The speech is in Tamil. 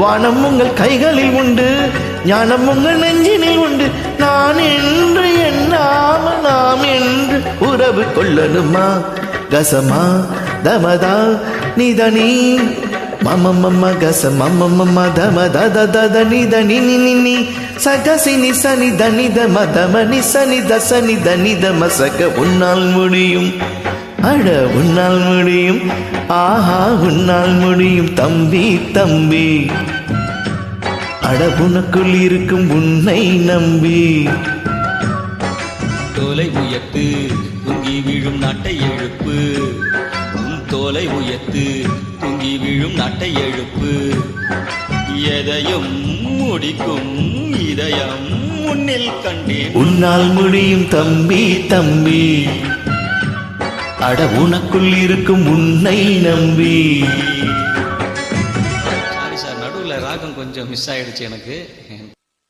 வானம் உங்கள் கைகளில் உண்டு, ஞானம் உங்கள் நெஞ்சினில் உண்டு. நான் என்று எண்ணாமல் நாம் என்று உறவு கொள்ளணுமா? கசமா தமதா நிதனி மம மம கச மம மம தம தத தத நிதனி நினி சகசி நிசனி தனி தம தம நிசனி தசனி தனி தம சக. உன்னால் முடியும், அட உன்னால் முடியும், ஆஹா உன்னால் முடியும் தம்பி தம்பி. அட உனக்குள் இருக்கும் உன்னை நம்பி. தோலை உயர்த்து தூங்கி விழும் நாட்டை எழுப்பு, உன் தோலை உயர்த்து தூங்கி விழும் நாட்டை எழுப்பு. எதையும் முடிக்கும் இதயம் முன்னில் கண்டேன். உன்னால் முடியும் தம்பி தம்பி. அட உனக்குள் இருக்கும் உன்னை நம்பி. சாரி சார், நடுவில் ராகம் கொஞ்சம் மிஸ் ஆயிடுச்சு எனக்கு.